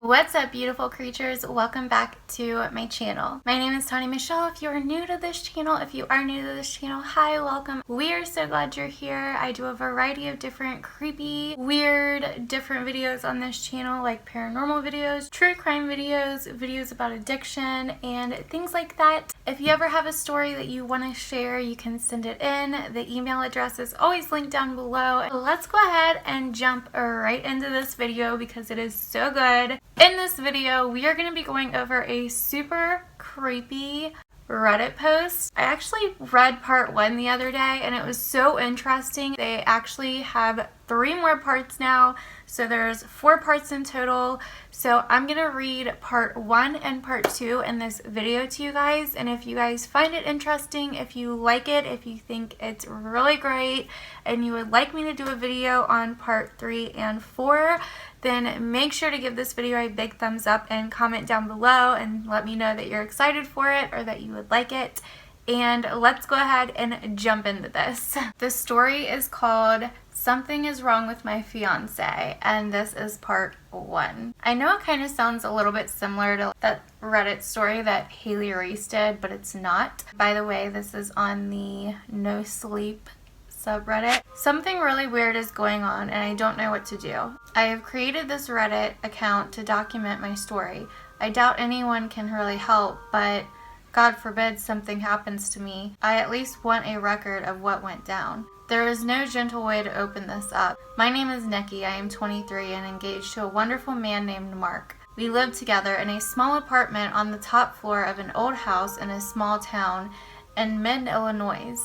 What's up, beautiful creatures? Welcome back to my channel. My name is Tawny Michelle. If you are new to this channel, hi, welcome. We are so glad you're here. I do a variety of different creepy, weird, different videos on this channel, like paranormal videos, true crime videos, videos about addiction, and things like that. If you ever have a story that you want to share, you can send it in. The email address is always linked down below. Let's go ahead and jump right into this video because it is so good. In this video, we are going to be going over a super creepy Reddit post. I actually read part 1 the other day and it was so interesting. They actually have 3 more parts now, so there's 4 parts in total. So I'm gonna read part 1 and part 2 in this video to you guys, and if you guys find it interesting, if you like it, if you think it's really great and you would like me to do a video on part 3 and 4, then make sure to give this video a big thumbs up and comment down below and let me know that you're excited for it or that you would like it. And let's go ahead and jump into this. The story is called Something is Wrong with My Fiancé, and this is part 1. I know it kind of sounds a little bit similar to that Reddit story that Haley Reese did, but it's not. By the way, this is on the No Sleep subreddit. Something really weird is going on and I don't know what to do. I have created this Reddit account to document my story. I doubt anyone can really help, but God forbid something happens to me. I at least want a record of what went down. There is no gentle way to open this up. My name is Nikki. I am 23 and engaged to a wonderful man named Mark. We live together in a small apartment on the top floor of an old house in a small town in mid-Illinois.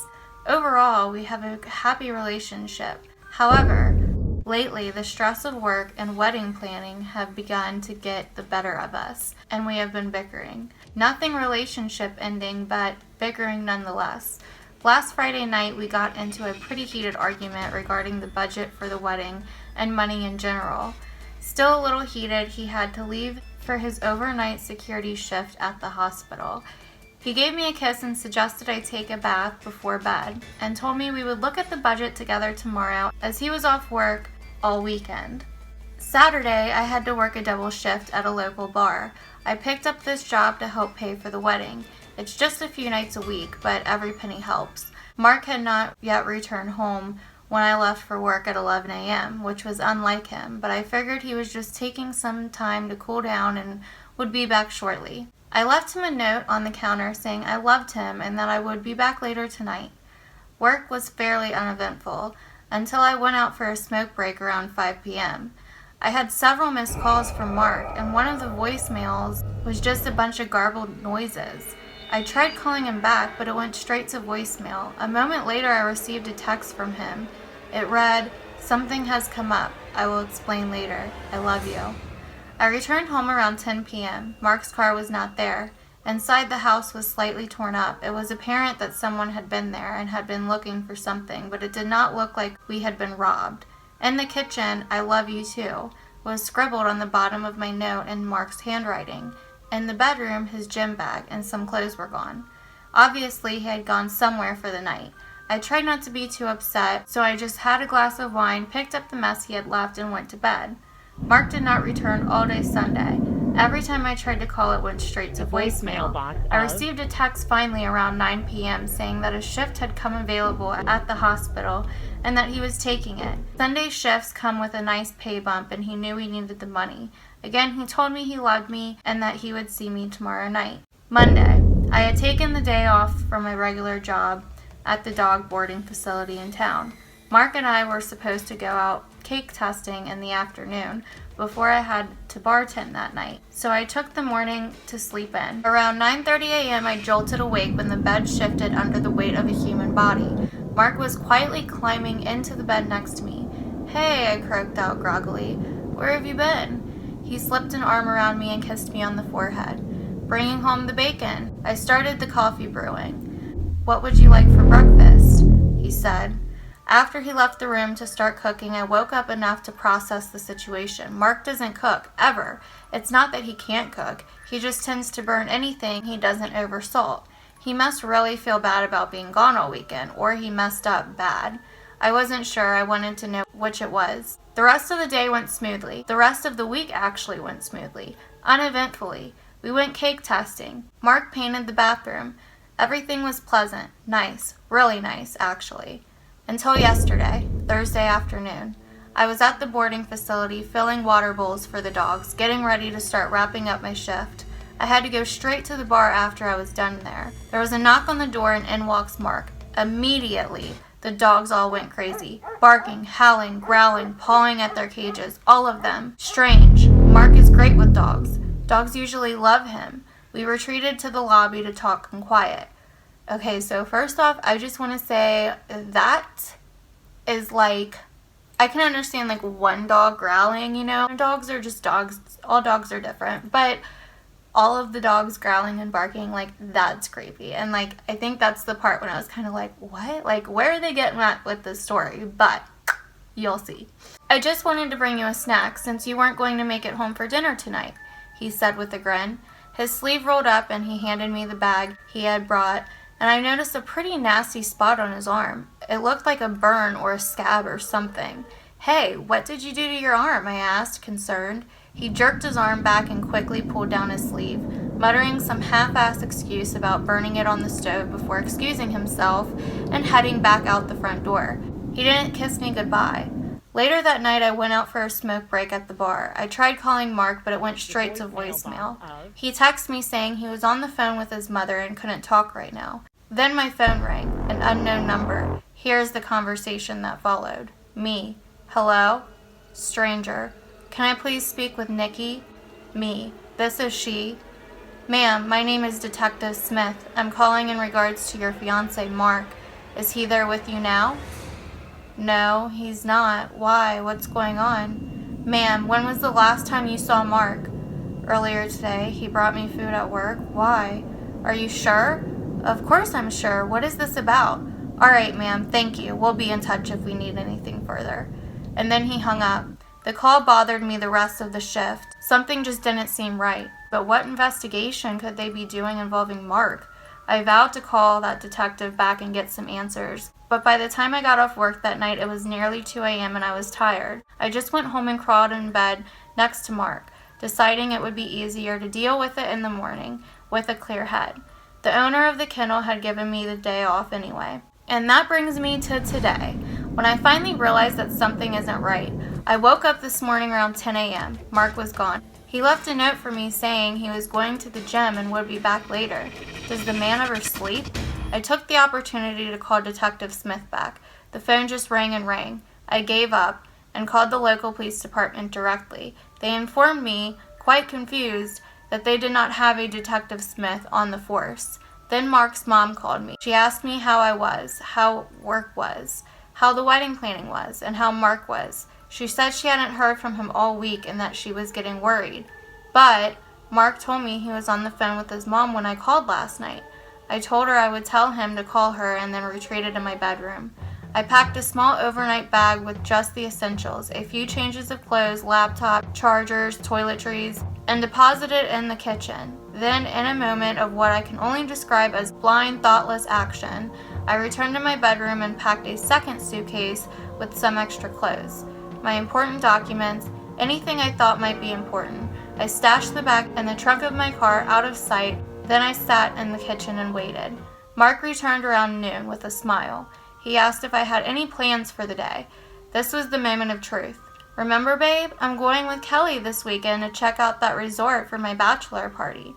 Overall, we have a happy relationship. However, lately the stress of work and wedding planning have begun to get the better of us, and we have been bickering. Nothing relationship ending, but bickering nonetheless. Last Friday night, we got into a pretty heated argument regarding the budget for the wedding and money in general. Still a little heated, he had to leave for his overnight security shift at the hospital. He gave me a kiss and suggested I take a bath before bed, and told me we would look at the budget together tomorrow as he was off work all weekend. Saturday, I had to work a double shift at a local bar. I picked up this job to help pay for the wedding. It's just a few nights a week, but every penny helps. Mark had not yet returned home when I left for work at 11 a.m., which was unlike him, but I figured he was just taking some time to cool down and would be back shortly. I left him a note on the counter saying I loved him and that I would be back later tonight. Work was fairly uneventful until I went out for a smoke break around 5 p.m. I had several missed calls from Mark, and one of the voicemails was just a bunch of garbled noises. I tried calling him back, but it went straight to voicemail. A moment later, I received a text from him. It read, "Something has come up. I will explain later. I love you." I returned home around 10 p.m. Mark's car was not there. Inside the house was slightly torn up. It was apparent that someone had been there and had been looking for something, but it did not look like we had been robbed. In the kitchen, "I love you too," was scribbled on the bottom of my note in Mark's handwriting. In the bedroom, his gym bag and some clothes were gone. Obviously, he had gone somewhere for the night. I tried not to be too upset, so I just had a glass of wine, picked up the mess he had left, and went to bed. Mark did not return all day Sunday. Every time I tried to call, it went straight to voicemail. I received a text finally around 9 p.m. saying that a shift had come available at the hospital and that he was taking it. Sunday shifts come with a nice pay bump and he knew he needed the money. Again, he told me he loved me and that he would see me tomorrow night. Monday, I had taken the day off from my regular job at the dog boarding facility in town. Mark and I were supposed to go out cake testing in the afternoon before I had to bartend that night, so I took the morning to sleep in. Around 9:30 a.m. I jolted awake when the bed shifted under the weight of a human body. Mark was quietly climbing into the bed next to me. "Hey," I croaked out groggily. "Where have you been?" He slipped an arm around me and kissed me on the forehead. "Bringing home the bacon." I started the coffee brewing. "What would you like for breakfast?" he said. After he left the room to start cooking, I woke up enough to process the situation. Mark doesn't cook, ever. It's not that he can't cook. He just tends to burn anything he doesn't oversalt. He must really feel bad about being gone all weekend, or he messed up bad. I wasn't sure. I wanted to know which it was. The rest of the day went smoothly. The rest of the week actually went smoothly, uneventfully. We went cake testing. Mark painted the bathroom. Everything was pleasant, nice, really nice, actually. Until yesterday, Thursday afternoon. I was at the boarding facility filling water bowls for the dogs, getting ready to start wrapping up my shift. I had to go straight to the bar after I was done there. There was a knock on the door and in walks Mark. Immediately, the dogs all went crazy. Barking, howling, growling, pawing at their cages, all of them. Strange. Mark is great with dogs. Dogs usually love him. We retreated to the lobby to talk in quiet. Okay, so first off, I just want to say that is like, I can understand like one dog growling, you know. Dogs are just dogs. All dogs are different. But all of the dogs growling and barking, like, that's creepy. And like, I think that's the part when I was kind of like, what? Like, where are they getting at with this story? But you'll see. I just wanted to bring you a snack since you weren't going to make it home for dinner tonight, he said with a grin. His sleeve rolled up and he handed me the bag he had brought, and I noticed a pretty nasty spot on his arm. It looked like a burn or a scab or something. Hey, what did you do to your arm? I asked, concerned. He jerked his arm back and quickly pulled down his sleeve, muttering some half-assed excuse about burning it on the stove before excusing himself and heading back out the front door. He didn't kiss me goodbye. Later that night, I went out for a smoke break at the bar. I tried calling Mark, but it went straight to voicemail. He texted me saying he was on the phone with his mother and couldn't talk right now. Then my phone rang, an unknown number. Here's the conversation that followed. Me. Hello? Stranger. Can I please speak with Nikki? Me. This is she. Ma'am, my name is Detective Smith. I'm calling in regards to your fiancé, Mark. Is he there with you now? No, he's not. Why? What's going on? Ma'am, when was the last time you saw Mark? Earlier today. He brought me food at work. Why? Are you sure? Of course I'm sure. What is this about? All right, ma'am. Thank you. We'll be in touch if we need anything further. And then he hung up. The call bothered me the rest of the shift. Something just didn't seem right. But what investigation could they be doing involving Mark? I vowed to call that detective back and get some answers. But by the time I got off work that night, it was nearly 2 a.m. and I was tired. I just went home and crawled in bed next to Mark, deciding it would be easier to deal with it in the morning with a clear head. The owner of the kennel had given me the day off anyway. And that brings me to today, when I finally realized that something isn't right. I woke up this morning around 10 a.m. Mark was gone. He left a note for me saying he was going to the gym and would be back later. Does the man ever sleep? I took the opportunity to call Detective Smith back. The phone just rang and rang. I gave up and called the local police department directly. They informed me, quite confused, that they did not have a Detective Smith on the force. Then Mark's mom called me. She asked me how I was, how work was, how the wedding planning was, and how Mark was. She said she hadn't heard from him all week and that she was getting worried. But Mark told me he was on the phone with his mom when I called last night. I told her I would tell him to call her and then retreated to my bedroom. I packed a small overnight bag with just the essentials, a few changes of clothes, laptop, chargers, toiletries, and deposited it in the kitchen. Then, in a moment of what I can only describe as blind, thoughtless action, I returned to my bedroom and packed a second suitcase with some extra clothes, my important documents, anything I thought might be important. I stashed the bag in the trunk of my car out of sight. Then I sat in the kitchen and waited. Mark returned around noon with a smile. He asked if I had any plans for the day. This was the moment of truth. Remember, babe, I'm going with Kelly this weekend to check out that resort for my bachelor party.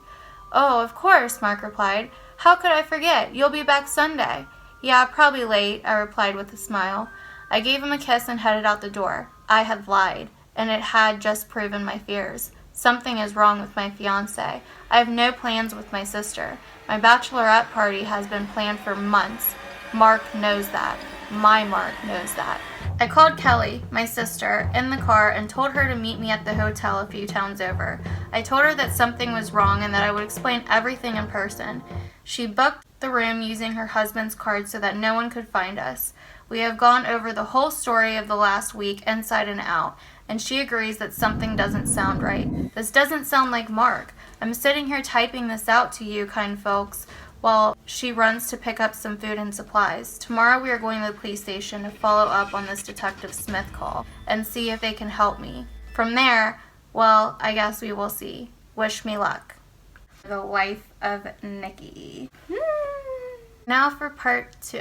Oh, of course, Mark replied. How could I forget? You'll be back Sunday. Yeah, probably late, I replied with a smile. I gave him a kiss and headed out the door. I had lied, and it had just proven my fears. Something is wrong with my fiancé. I have no plans with my sister. My bachelorette party has been planned for months. Mark knows that. My Mark knows that. I called Kelly, my sister, in the car and told her to meet me at the hotel a few towns over. I told her that something was wrong and that I would explain everything in person. She booked the room using her husband's card so that no one could find us. We have gone over the whole story of the last week, inside and out, and she agrees that something doesn't sound right. This doesn't sound like Mark. I'm sitting here typing this out to you, kind folks, while she runs to pick up some food and supplies. Tomorrow we are going to the police station to follow up on this Detective Smith call and see if they can help me. From there, well, I guess we will see. Wish me luck. The Life of Nikki. Now for part 2.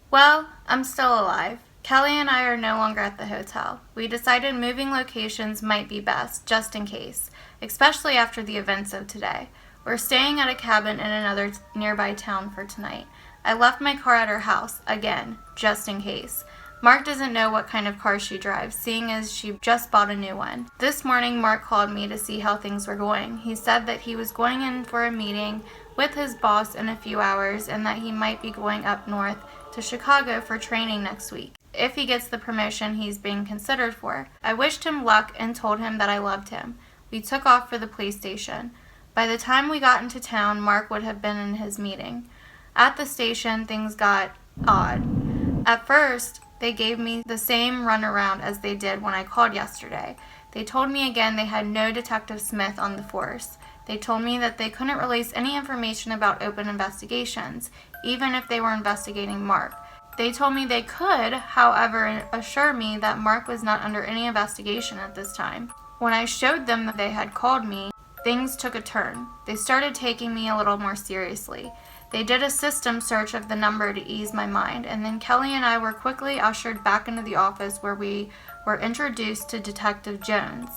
Well, I'm still alive. Kelly and I are no longer at the hotel. We decided moving locations might be best, just in case, especially after the events of today. We're staying at a cabin in another nearby town for tonight. I left my car at her house, again, just in case. Mark doesn't know what kind of car she drives, seeing as she just bought a new one. This morning, Mark called me to see how things were going. He said that he was going in for a meeting with his boss in a few hours and that he might be going up north to Chicago for training next week, if he gets the promotion he's being considered for. I wished him luck and told him that I loved him. We took off for the police station. By the time we got into town, Mark would have been in his meeting. At the station, things got odd. At first, they gave me the same runaround as they did when I called yesterday. They told me again they had no Detective Smith on the force. They told me that they couldn't release any information about open investigations, even if they were investigating Mark. They told me they could, however, assure me that Mark was not under any investigation at this time. When I showed them that they had called me, things took a turn. They started taking me a little more seriously. They did a system search of the number to ease my mind, and then Kelly and I were quickly ushered back into the office where we were introduced to Detective Jones.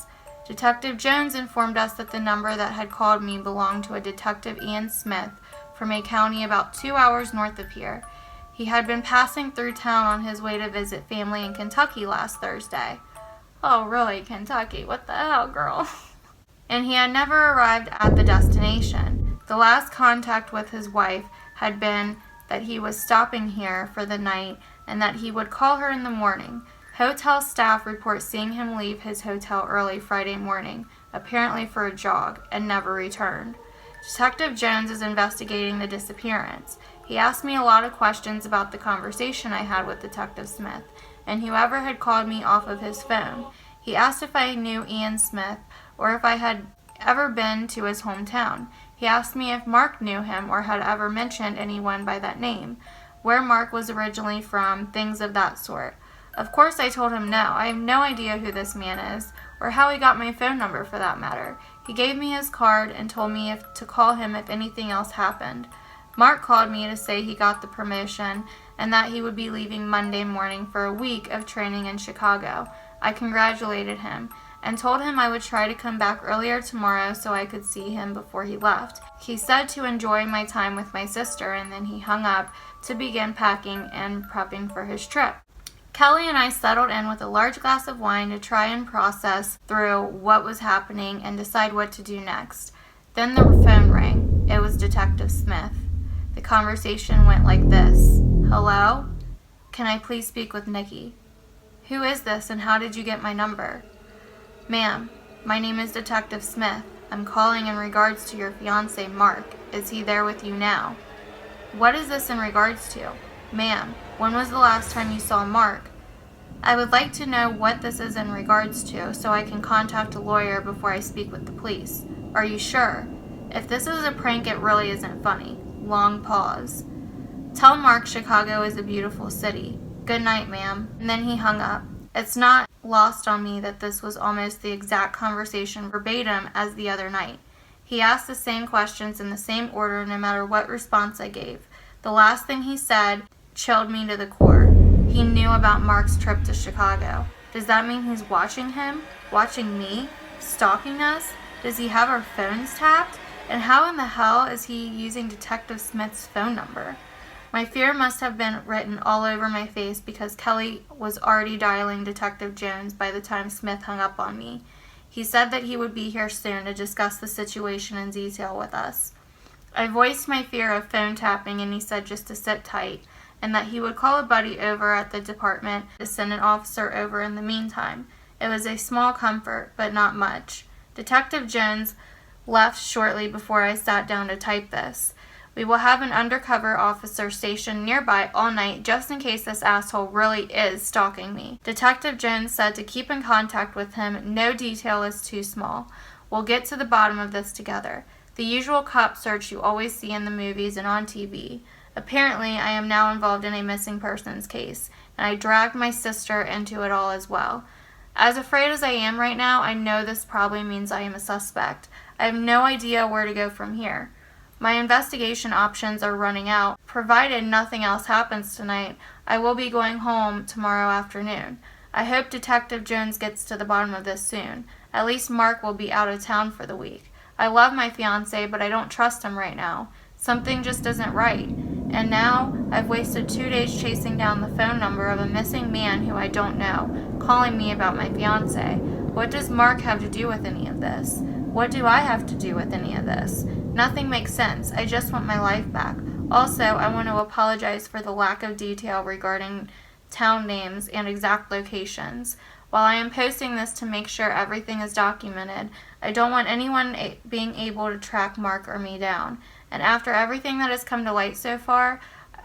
Detective Jones informed us that the number that had called me belonged to a Detective Ian Smith from a county about 2 hours north of here. He had been passing through town on his way to visit family in Kentucky last Thursday. Oh, really, Kentucky? What the hell, girl? And he had never arrived at the destination. The last contact with his wife had been that he was stopping here for the night and that he would call her in the morning. Hotel staff report seeing him leave his hotel early Friday morning, apparently for a jog, and never returned. Detective Jones is investigating the disappearance. He asked me a lot of questions about the conversation I had with Detective Smith and whoever had called me off of his phone. He asked if I knew Ian Smith or if I had ever been to his hometown. He asked me if Mark knew him or had ever mentioned anyone by that name, where Mark was originally from, things of that sort. Of course I told him no. I have no idea who this man is, or how he got my phone number for that matter. He gave me his card and told me to call him if anything else happened. Mark called me to say he got the promotion and that he would be leaving Monday morning for a week of training in Chicago. I congratulated him and told him I would try to come back earlier tomorrow so I could see him before he left. He said to enjoy my time with my sister, and then he hung up to begin packing and prepping for his trip. Kelly and I settled in with a large glass of wine to try and process through what was happening and decide what to do next. Then the phone rang. It was Detective Smith. The conversation went like this. Hello? Can I please speak with Nikki? Who is this and how did you get my number? Ma'am, my name is Detective Smith. I'm calling in regards to your fiancé, Mark. Is he there with you now? What is this in regards to? Ma'am, when was the last time you saw Mark? I would like to know what this is in regards to so I can contact a lawyer before I speak with the police. Are you sure? If this is a prank, it really isn't funny. Long pause. Tell Mark Chicago is a beautiful city. Good night, ma'am. And then he hung up. It's not lost on me that this was almost the exact conversation verbatim as the other night. He asked the same questions in the same order no matter what response I gave. The last thing he said chilled me to the core. He knew about Mark's trip to Chicago. Does that mean he's watching him? Watching me? Stalking us? Does he have our phones tapped? And how in the hell is he using Detective Smith's phone number? My fear must have been written all over my face because Kelly was already dialing Detective Jones by the time Smith hung up on me. He said that he would be here soon to discuss the situation in detail with us. I voiced my fear of phone tapping and he said just to sit tight and that he would call a buddy over at the department to send an officer over in the meantime. It was a small comfort, but not much. Detective Jones left shortly before I sat down to type this. We will have an undercover officer stationed nearby all night just in case this asshole really is stalking me. Detective Jones said to keep in contact with him. No detail is too small. We'll get to the bottom of this together. The usual cop search you always see in the movies and on TV. Apparently, I am now involved in a missing persons case, and I dragged my sister into it all as well. As afraid as I am right now, I know this probably means I am a suspect. I have no idea where to go from here. My investigation options are running out. Provided nothing else happens tonight, I will be going home tomorrow afternoon. I hope Detective Jones gets to the bottom of this soon. At least Mark will be out of town for the week. I love my fiancé, but I don't trust him right now. Something just isn't right. And now, I've wasted 2 days chasing down the phone number of a missing man who I don't know, calling me about my fiancé. What does Mark have to do with any of this? What do I have to do with any of this? Nothing makes sense. I just want my life back. Also, I want to apologize for the lack of detail regarding town names and exact locations. While I am posting this to make sure everything is documented, I don't want anyone being able to track Mark or me down. And after everything that has come to light so far,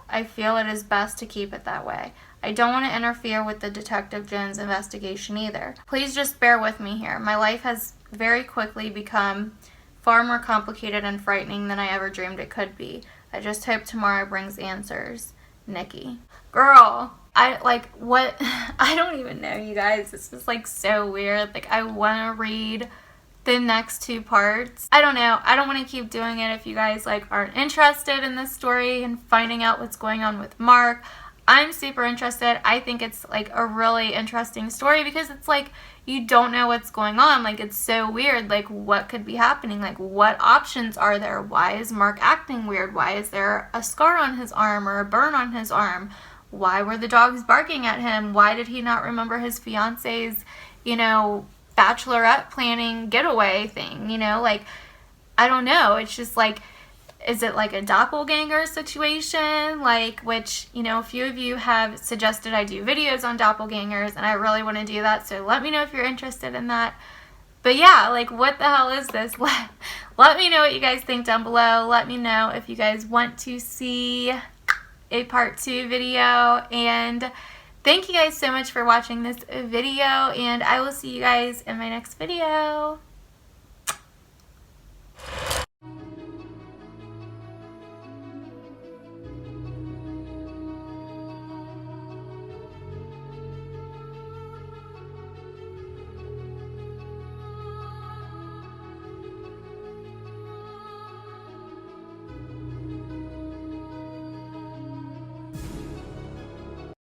I feel it is best to keep it that way. I don't want to interfere with the Detective Jones investigation either. Please just bear with me here. My life has very quickly become far more complicated and frightening than I ever dreamed it could be. I just hope tomorrow brings answers. Nikki. Girl, what? I don't even know, you guys. This is like so weird. Like, I want to read the next 2 parts. I don't know. I don't want to keep doing it if you guys like aren't interested in this story and finding out what's going on with Mark. I'm super interested. I think it's like a really interesting story because it's like you don't know what's going on. Like, it's so weird. Like, what could be happening? Like, what options are there? Why is Mark acting weird? Why is there a scar on his arm or a burn on his arm? Why were the dogs barking at him? Why did he not remember his fiance's, bachelorette planning getaway thing? Like, I don't know. It's just like, is it like a doppelganger situation? Like, which, a few of you have suggested I do videos on doppelgangers, and I really want to do that, so let me know if you're interested in that. But yeah, like, what the hell is this? Let me know what you guys think down below. Let me know if you guys want to see a part 2 video, and thank you guys so much for watching this video, and I will see you guys in my next video.